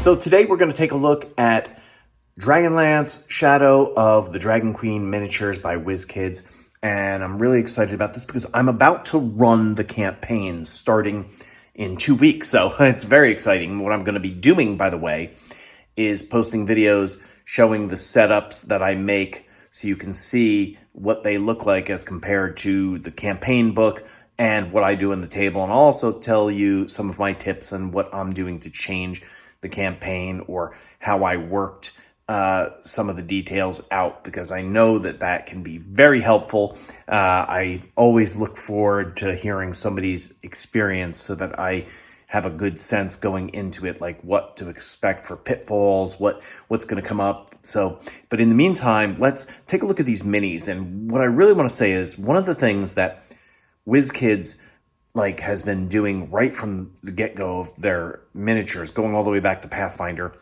So today we're going to take a look at Dragonlance Shadow of the Dragon Queen miniatures by WizKids. And I'm really excited about this because I'm about to run the campaign starting in 2 weeks. So it's very exciting. What I'm going to be doing, by the way, is posting videos showing the setups that I make so you can see what they look like as compared to the campaign book and what I do in the table. And I'll also tell you some of my tips and what I'm doing to change the campaign or how I worked some of the details out, because I know that that can be very helpful. I always look forward to hearing somebody's experience so that I have a good sense going into it, like what to expect for pitfalls, what's going to come up. So, but in the meantime, let's take a look at these minis. And what I really want to say is one of the things that WizKids has been doing right from the get-go of their miniatures, going all the way back to Pathfinder,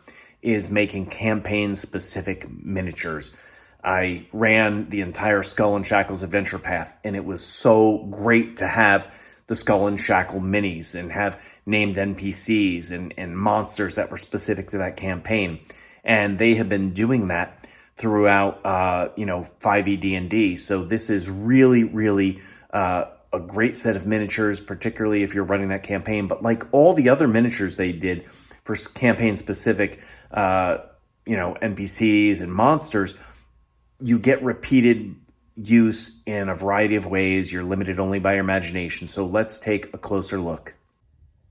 is making campaign-specific miniatures. I ran the entire Skull and Shackles adventure path, and it was so great to have the Skull and Shackle minis and have named NPCs and monsters that were specific to that campaign. And they have been doing that throughout, 5e D&D. So this is really, really a great set of miniatures, particularly if you're running that campaign. But like all the other miniatures they did for campaign-specific NPCs and monsters, you get repeated use in a variety of ways. You're limited only by your imagination. So let's take a closer look.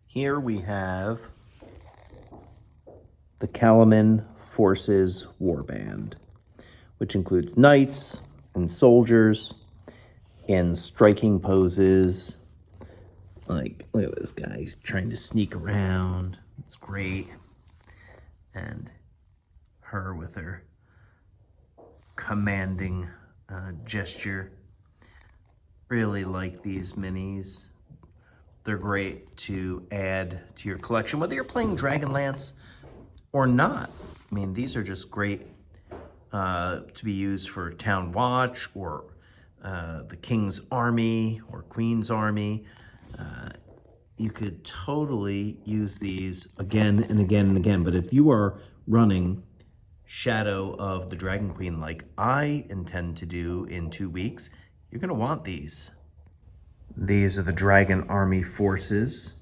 Here we have the Calaman Forces Warband, which includes knights and soldiers in striking poses. Like, look at this guy, he's trying to sneak around. It's great. And her with her commanding gesture. Really like these minis. They're great to add to your collection, whether you're playing Dragonlance or not. I mean, these are just great to be used for Town Watch or the King's Army or Queen's Army. You could totally use these again and again and again. But if you are running Shadow of the Dragon Queen like I intend to do in 2 weeks, you're going to want these. These are the Dragon Army forces,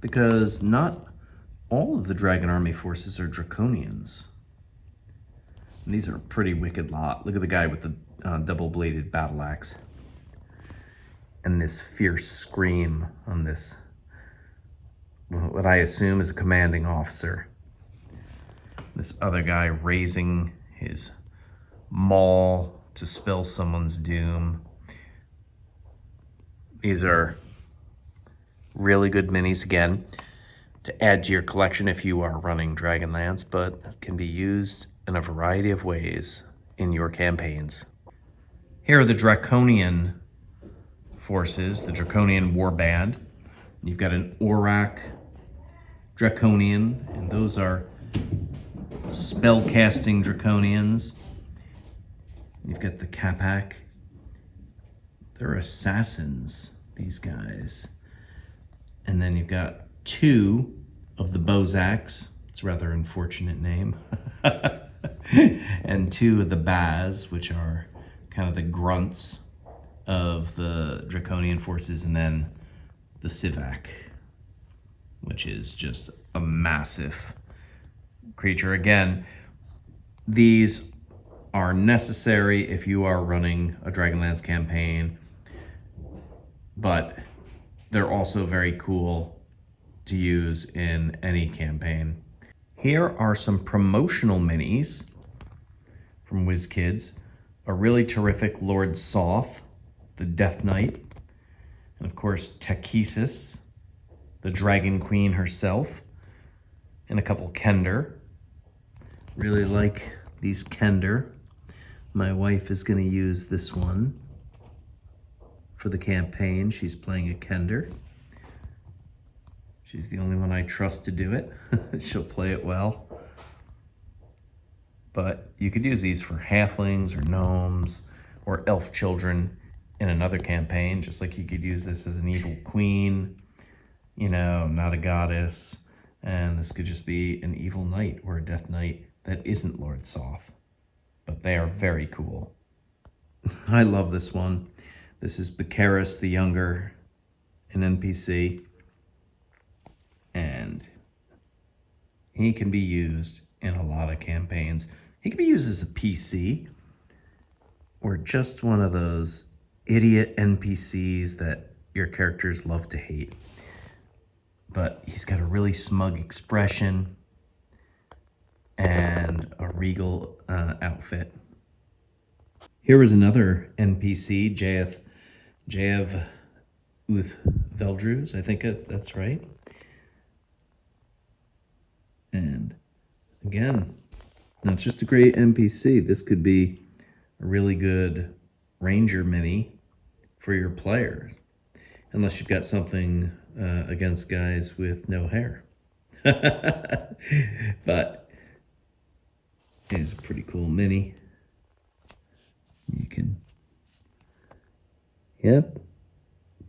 because not all of the Dragon Army forces are Draconians. And these are a pretty wicked lot. Look at the guy with the double-bladed battle axe. And this fierce scream on this, what I assume is a commanding officer. This other guy raising his maul to spell someone's doom. These are really good minis, again, to add to your collection if you are running Dragonlance, but can be used in a variety of ways in your campaigns. Here are the Draconian forces, the Draconian Warband. You've got an Aurak Draconian, and those are spell-casting Draconians. You've got the Capac. They're assassins, these guys. And then you've got 2 of the Bozaks. It's a rather unfortunate name. And 2 of the Baz, which are kind of the grunts of the Draconian forces, and then the Sivak, which is just a massive creature. Again, these are necessary if you are running a Dragonlance campaign, but they're also very cool to use in any campaign. Here are some promotional minis from WizKids. A really terrific Lord Soth, the Death Knight, and of course Takesis, the Dragon Queen herself, and a couple Kender. Really like these Kender. My wife is going to use this one for the campaign. She's playing a Kender. She's the only one I trust to do it. She'll play it well. But you could use these for halflings or gnomes or elf children in another campaign, just like you could use this as an evil queen, not a goddess. And this could just be an evil knight or a death knight that isn't Lord Soth. But they are very cool. I love this one. This is Becaris the Younger, an NPC. And he can be used in a lot of campaigns. He can be used as a PC or just one of those idiot NPCs that your characters love to hate. But he's got a really smug expression and a regal outfit. Here was another NPC, Jaev Uth Veldruz, I think that's right. And again, not just a great NPC, this could be a really good ranger mini for your players. Unless you've got something against guys with no hair. But it's a pretty cool mini. You can, yep,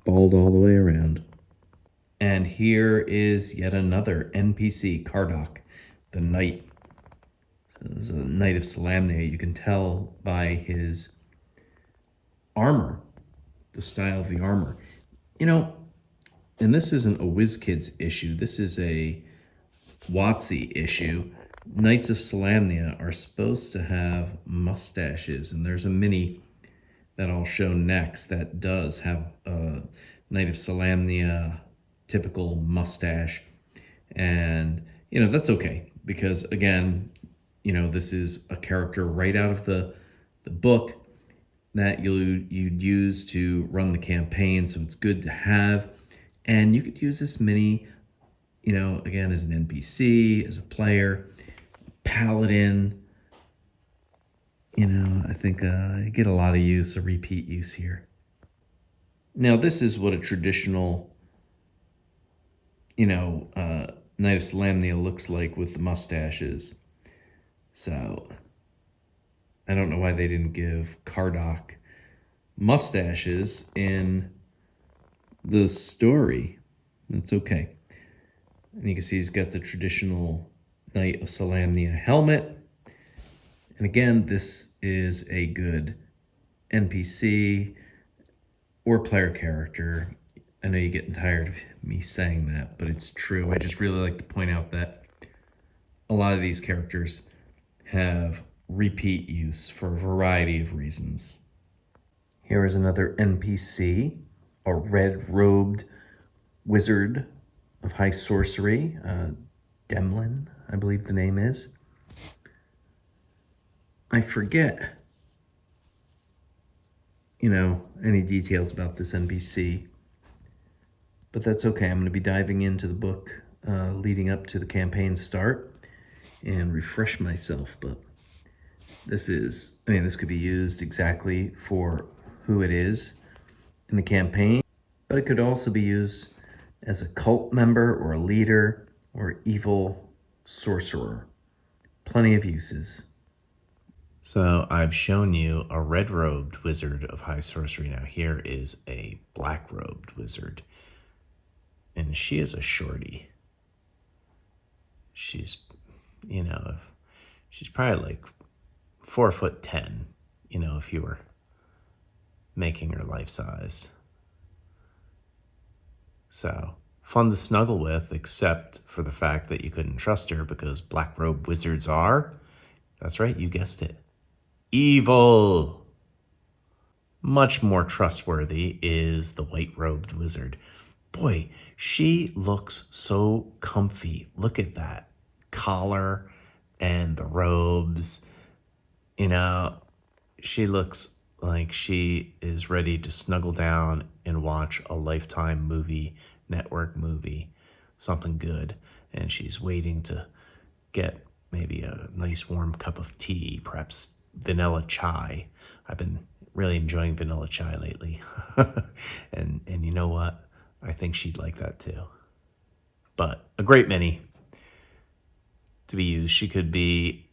bald all the way around. And here is yet another NPC, Kardok, the Knight. So this is a Knight of Solamnia. You can tell by his armor, the style of the armor. You know, and this isn't a WizKids issue. This is a WotC issue. Knights of Solamnia are supposed to have mustaches, and there's a mini that I'll show next that does have a Knight of Solamnia typical mustache. And, you know, that's okay because, again, you know, this is a character right out of the book that you'd use to run the campaign, so it's good to have. And you could use this mini, you know, again, as an NPC, as a player, paladin. You know, I think you get a lot of use, a repeat use here. Now, this is what a traditional, you know, Knight of Solamnia looks like with the mustaches. So, I don't know why they didn't give Kardok mustaches in the story. That's okay. And you can see he's got the traditional Knight of Solamnia helmet. And again, this is a good NPC or player character. I know you're getting tired of me saying that, but it's true. I just really like to point out that a lot of these characters have repeat use for a variety of reasons. Here is another NPC, a red-robed wizard of high sorcery, Demlin, I believe the name is. I forget, you know, any details about this NPC, but that's okay. I'm going to be diving into the book leading up to the campaign start and refresh myself, but this is, I mean, this could be used exactly for who it is in the campaign, but it could also be used as a cult member or a leader or evil sorcerer. Plenty of uses. So I've shown you a red-robed wizard of high sorcery. Now here is a black-robed wizard. And she is a shorty. She's, you know, she's probably like 4'10", you know, if you were making her life size. So fun to snuggle with, except for the fact that you couldn't trust her because black-robed wizards are, that's right, you guessed it, evil. Much more trustworthy is the white-robed wizard. Boy, she looks so comfy. Look at that collar and the robes. You know, she looks like she is ready to snuggle down and watch a Lifetime movie, network movie, something good. And she's waiting to get maybe a nice warm cup of tea, perhaps vanilla chai. I've been really enjoying vanilla chai lately. and you know what? I think she'd like that too. But a great mini to be used. She could be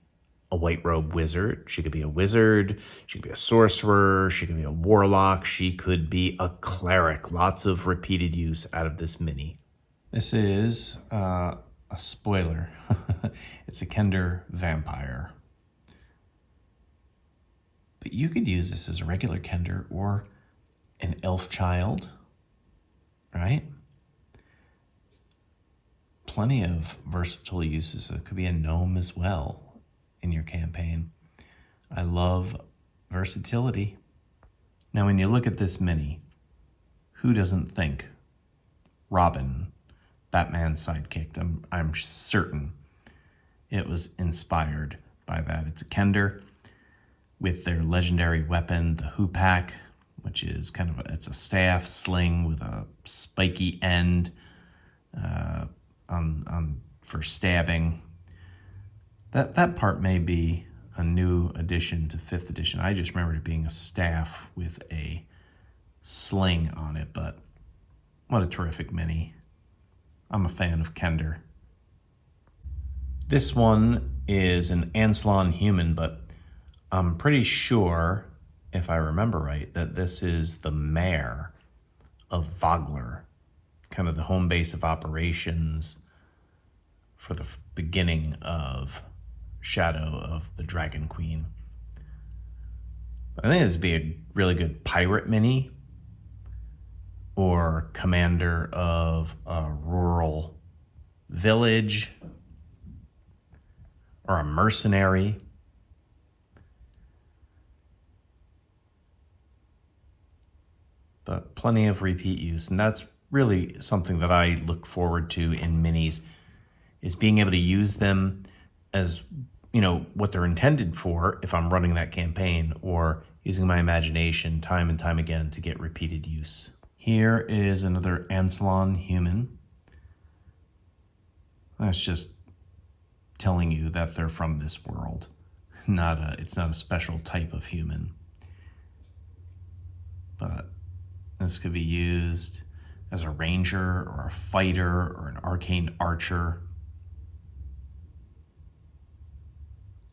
a white robe wizard. She could be a wizard. She could be a sorcerer. She could be a warlock. She could be a cleric. Lots of repeated use out of this mini. This is a spoiler. It's a Kender vampire. But you could use this as a regular Kender or an elf child, right? Plenty of versatile uses. It could be a gnome as well in your campaign. I love versatility. Now, when you look at this mini, who doesn't think Robin, Batman's sidekick? I'm certain it was inspired by that. It's a Kender with their legendary weapon, the Hoopak, which is it's a staff sling with a spiky end for stabbing. That part may be a new addition to 5th edition. I just remembered it being a staff with a sling on it, but what a terrific mini. I'm a fan of Kender. This one is an Anslon human, but I'm pretty sure, if I remember right, that this is the mayor of Vogler, kind of the home base of operations for the beginning of Shadow of the Dragon Queen. I think this would be a really good pirate mini or commander of a rural village or a mercenary. But plenty of repeat use, and that's really something that I look forward to in minis, is being able to use them as, what they're intended for if I'm running that campaign, or using my imagination time and time again to get repeated use. Here is another Anslon human. That's just telling you that they're from this world. It's not a special type of human. But this could be used as a ranger or a fighter or an arcane archer.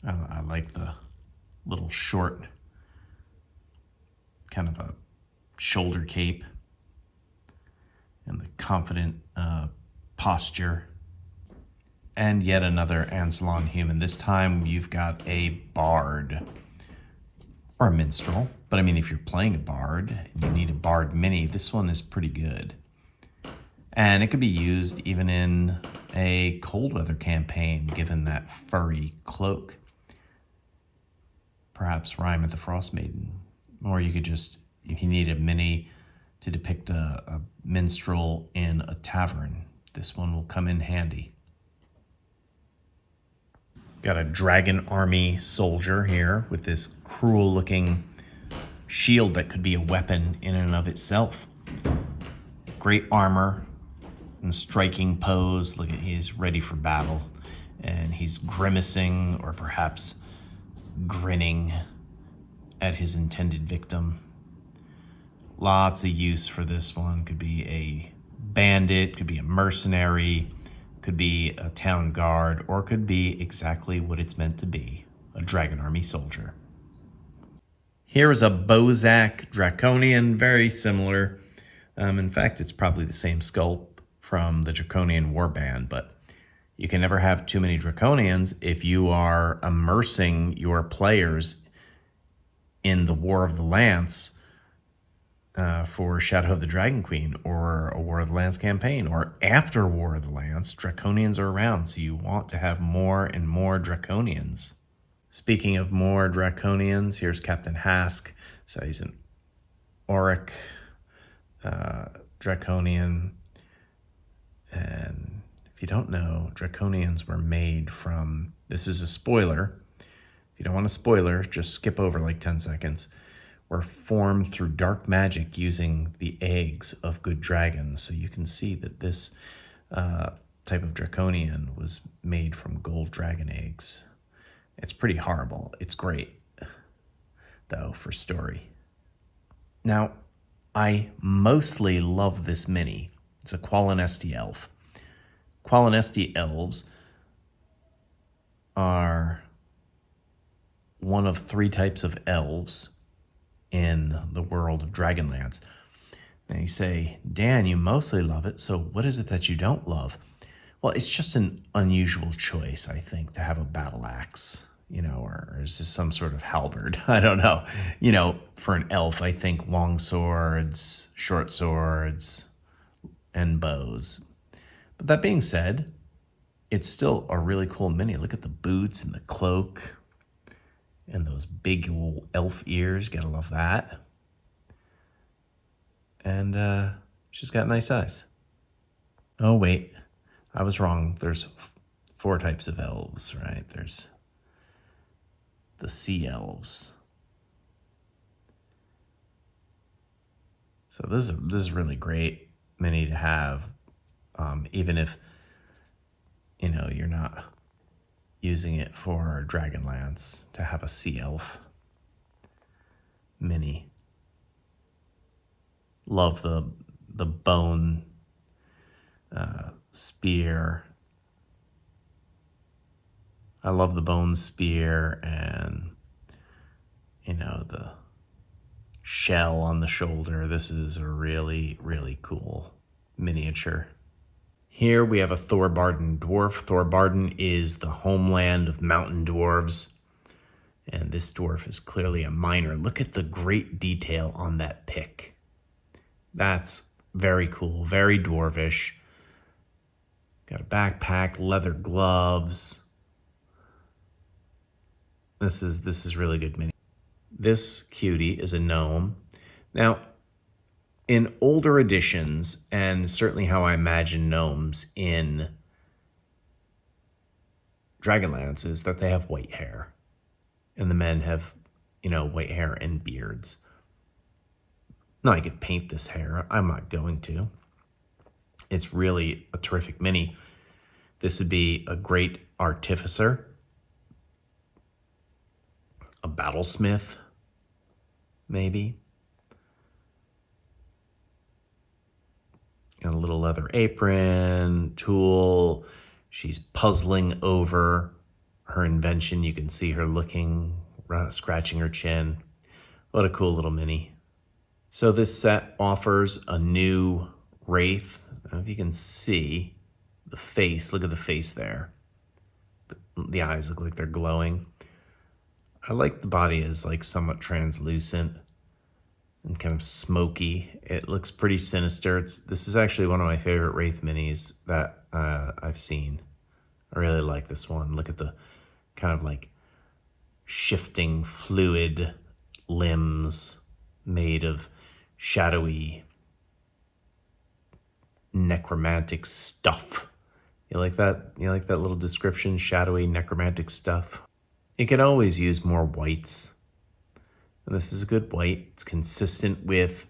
I like the little short kind of a shoulder cape and the confident posture. And yet another Anslon human. This time you've got a bard or a minstrel. But I mean, if you're playing a bard and you need a bard mini, this one is pretty good. And it could be used even in a cold weather campaign, given that furry cloak. Perhaps Rime at the Frost Maiden. Or you could just, if you need a mini to depict a minstrel in a tavern, this one will come in handy. Got a dragon army soldier here with this cruel looking shield that could be a weapon in and of itself. Great armor and striking pose. Look at, he's ready for battle, and he's grimacing or perhaps grinning at his intended victim. Lots of use for this one. Could be a bandit, could be a mercenary, could be a town guard, or could be exactly what it's meant to be, a dragon army soldier. Here is a Bozak Draconian, very similar. In fact, it's probably the same sculpt from the Draconian warband, but you can never have too many Draconians if you are immersing your players in the War of the Lance for Shadow of the Dragon Queen, or a War of the Lance campaign, or after War of the Lance. Draconians are around, so you want to have more and more Draconians. Speaking of more Draconians, here's Captain Hask. So he's an Auric Draconian. And if you don't know, Draconians were made from, this is a spoiler. If you don't want a spoiler, just skip over like 10 seconds. Were formed through dark magic using the eggs of good dragons. So you can see that this type of Draconian was made from gold dragon eggs. It's pretty horrible. It's great, though, for story. Now, I mostly love this mini. It's a Qualinesti elf. Qualinesti elves are one of 3 types of elves in the world of Dragonlance. Now you say, Dan, you mostly love it, so what is it that you don't love? Well, it's just an unusual choice, I think, to have a battle axe, or is this some sort of halberd? I don't know. For an elf, I think long swords, short swords, and bows. But that being said, it's still a really cool mini. Look at the boots and the cloak and those big elf ears. Gotta love that. And she's got nice eyes. Oh, wait. I was wrong. There's 4 types of elves, right? There's the sea elves. So this is really great mini to have, even if you're not using it for Dragonlance, to have a sea elf mini. Love the bone spear. I love the bone spear and the shell on the shoulder. This is a really, really cool miniature. Here we have a Thorbarden dwarf. Thorbarden is the homeland of mountain dwarves. And this dwarf is clearly a miner. Look at the great detail on that pick. That's very cool, very dwarvish. Got a backpack, leather gloves. This is really good mini. This cutie is a gnome. Now, in older editions, and certainly how I imagine gnomes in Dragonlance, is that they have white hair. And the men have, white hair and beards. Now, I could paint this hair. I'm not going to. It's really a terrific mini. This would be a great artificer, a battlesmith, maybe. And a little leather apron, tool. She's puzzling over her invention. You can see her looking, scratching her chin. What a cool little mini. So this set offers a new wraith. I don't know if you can see the face. Look at the face there. The eyes look like they're glowing. I like the body is like somewhat translucent and kind of smoky. It looks pretty sinister. This is actually one of my favorite wraith minis that I've seen. I really like this one. Look at the kind of like shifting fluid limbs made of shadowy necromantic stuff. You like that? You like that little description? Shadowy necromantic stuff. You can always use more whites. And this is a good white. It's consistent with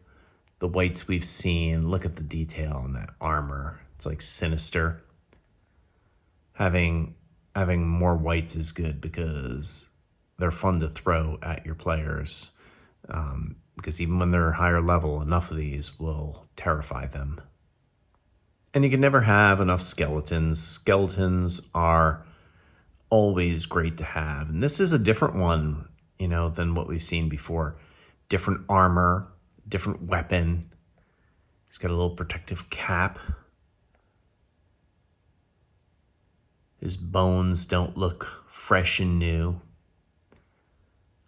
the whites we've seen. Look at the detail on that armor. It's like sinister. Having more whites is good because they're fun to throw at your players. Because even when they're higher level, enough of these will terrify them. And you can never have enough skeletons. Skeletons are always great to have. And this is a different one, than what we've seen before. Different armor, different weapon. He's got a little protective cap. His bones don't look fresh and new.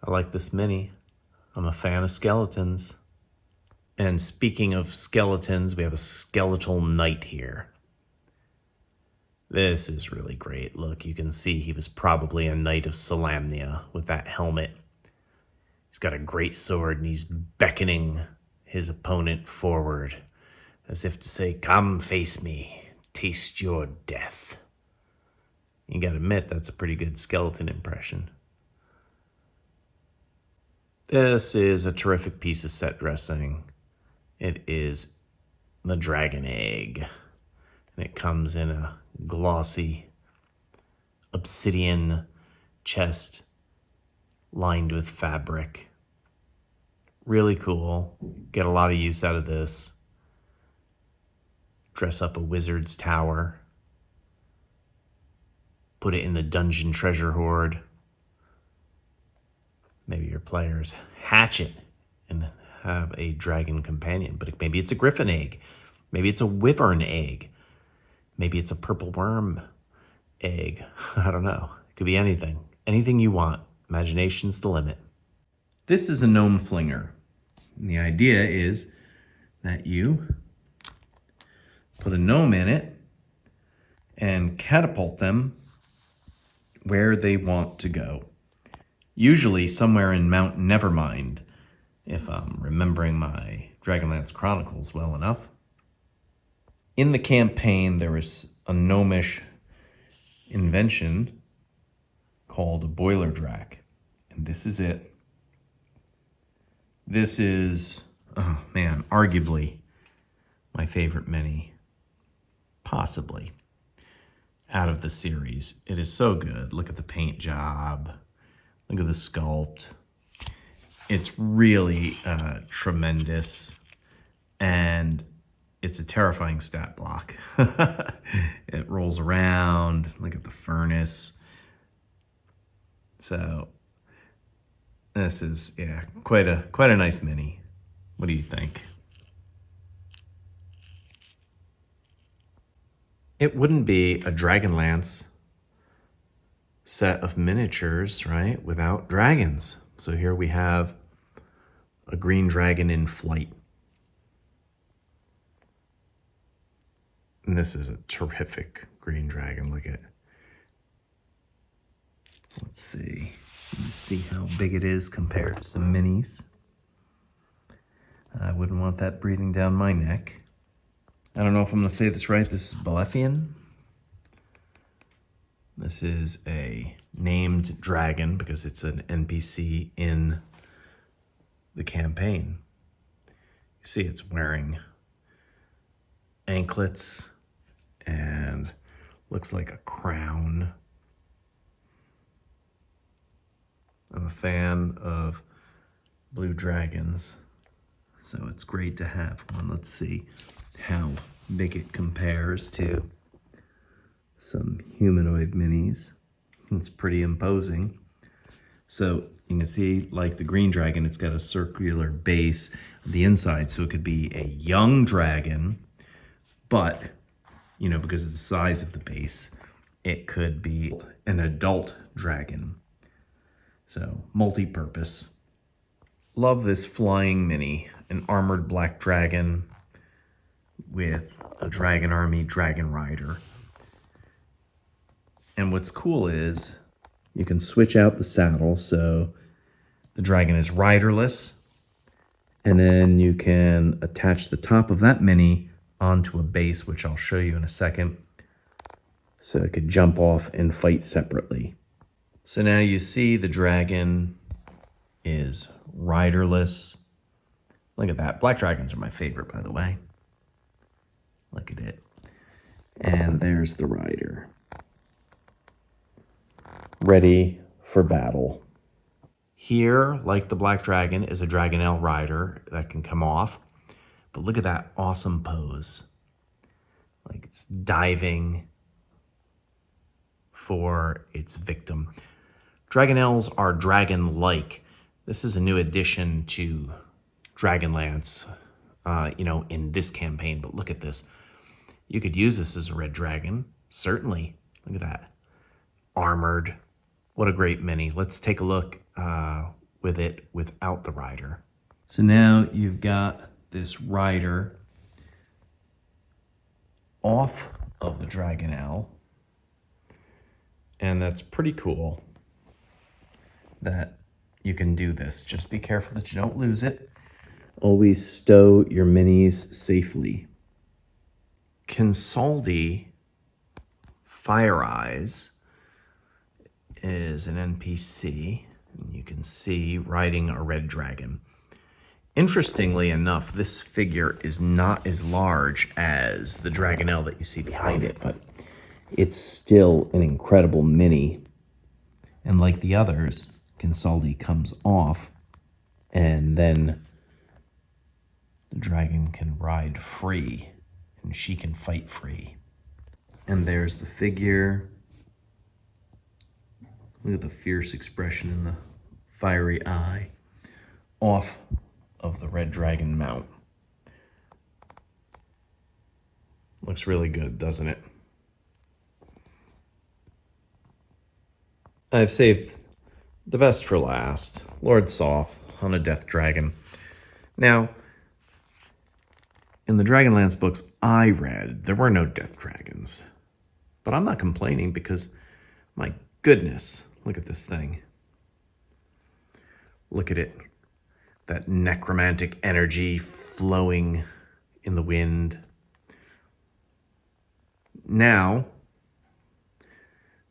I like this mini. I'm a fan of skeletons. And speaking of skeletons, we have a skeletal knight here. This is really great. Look, you can see he was probably a knight of Solamnia with that helmet. He's got a great sword and he's beckoning his opponent forward as if to say, "Come face me, taste your death." You gotta admit, that's a pretty good skeleton impression. This is a terrific piece of set dressing. It is the dragon egg. And it comes in a glossy obsidian chest lined with fabric. Really cool. Get a lot of use out of this. Dress up a wizard's tower. Put it in a dungeon treasure hoard. Maybe your players hatch it and have a dragon companion, but maybe it's a griffin egg. Maybe it's a wyvern egg. Maybe it's a purple worm egg. I don't know. It could be anything. Anything you want. Imagination's the limit. This is a gnome flinger. And the idea is that you put a gnome in it and catapult them where they want to go. Usually somewhere in Mount Nevermind, if I'm remembering my Dragonlance Chronicles well enough. In the campaign, there is a gnomish invention called a boiler drac. And this is it. This is, oh man, arguably my favorite mini, possibly, out of the series. It is so good. Look at the paint job. Look at the sculpt. It's really tremendous, and it's a terrifying stat block. It rolls around. Look at the furnace. So this is, yeah, quite a nice mini. What do you think? It wouldn't be a Dragonlance set of miniatures, right, without dragons. So here we have a green dragon in flight. And this is a terrific green dragon. Look at, let's see. Let's see how big it is compared to some minis. I wouldn't want that breathing down my neck. I don't know if I'm going to say this right. This is Balefian. This is a named dragon because it's an NPC in the campaign. You see it's wearing anklets and looks like a crown. I'm a fan of blue dragons, so it's great to have one. Let's see how big it compares to some humanoid minis. It's pretty imposing. So you can see, like the green dragon, it's got a circular base on the inside, so it could be a young dragon, but, you know, because of the size of the base, it could be an adult dragon. So, multi-purpose. Love this flying mini, an armored black dragon with a dragon army dragon rider. And what's cool is you can switch out the saddle, so the dragon is riderless, and then you can attach the top of that mini onto a base, which I'll show you in a second, so it could jump off and fight separately. So now you see the dragon is riderless. Look at that. Black dragons are my favorite, by the way. Look at it. And there's the rider, ready for battle. Here, like the black dragon, is a Dragonel rider that can come off. But look at that awesome pose. Like it's diving for its victim. Dragonels are dragon-like. This is a new addition to Dragonlance, in this campaign. But look at this. You could use this as a red dragon. Certainly. Look at that. Armored. What a great mini. Let's take a look with it without the rider. So now you've got this rider off of the Dragonel. And that's pretty cool that you can do this. Just be careful that you don't lose it. Always stow your minis safely. Kinsaldi Fire Eyes is an NPC, and you can see riding a red dragon. Interestingly enough, this figure is not as large as the Dragonel that you see behind it, but it's still an incredible mini. And like the others, Kinsaldi comes off, and then the dragon can ride free, and she can fight free. And there's the figure. Look at the fierce expression in the fiery eye, off of the red dragon mount. Looks really good, doesn't it? I've saved the best for last. Lord Soth on a death dragon. Now, in the Dragonlance books I read, there were no death dragons. But I'm not complaining because, my goodness, look at this thing. Look at it. That necromantic energy flowing in the wind. Now,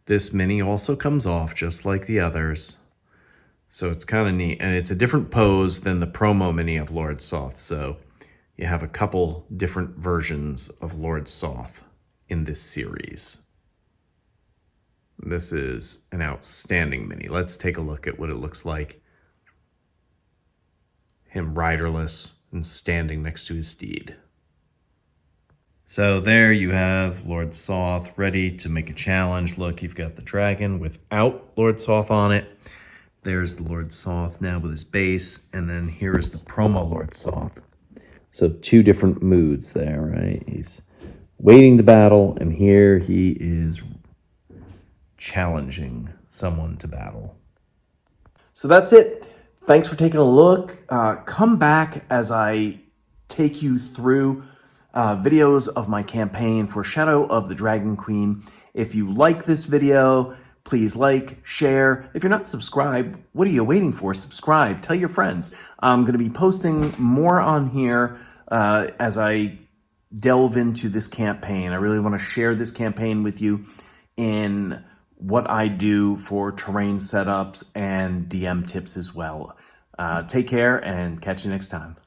this mini also comes off just like the others. So it's kind of neat. And it's a different pose than the promo mini of Lord Soth. So you have a couple different versions of Lord Soth in this series. This is an outstanding mini. Let's take a look at what it looks like. Him riderless and standing next to his steed. So there you have Lord Soth ready to make a challenge. Look, you've got the dragon without Lord Soth on it. There's the Lord Soth now with his base. And then here is the promo Lord Soth. So two different moods there, right? He's waiting to battle, and here he is challenging someone to battle. So that's it. Thanks for taking a look. Come back as I take you through videos of my campaign for Shadow of the Dragon Queen. If you like this video, please like, share. If you're not subscribed, what are you waiting for? Subscribe, tell your friends. I'm going to be posting more on here as I delve into this campaign. I really want to share this campaign with you in what I do for terrain setups and DM tips as well. Take care and catch you next time.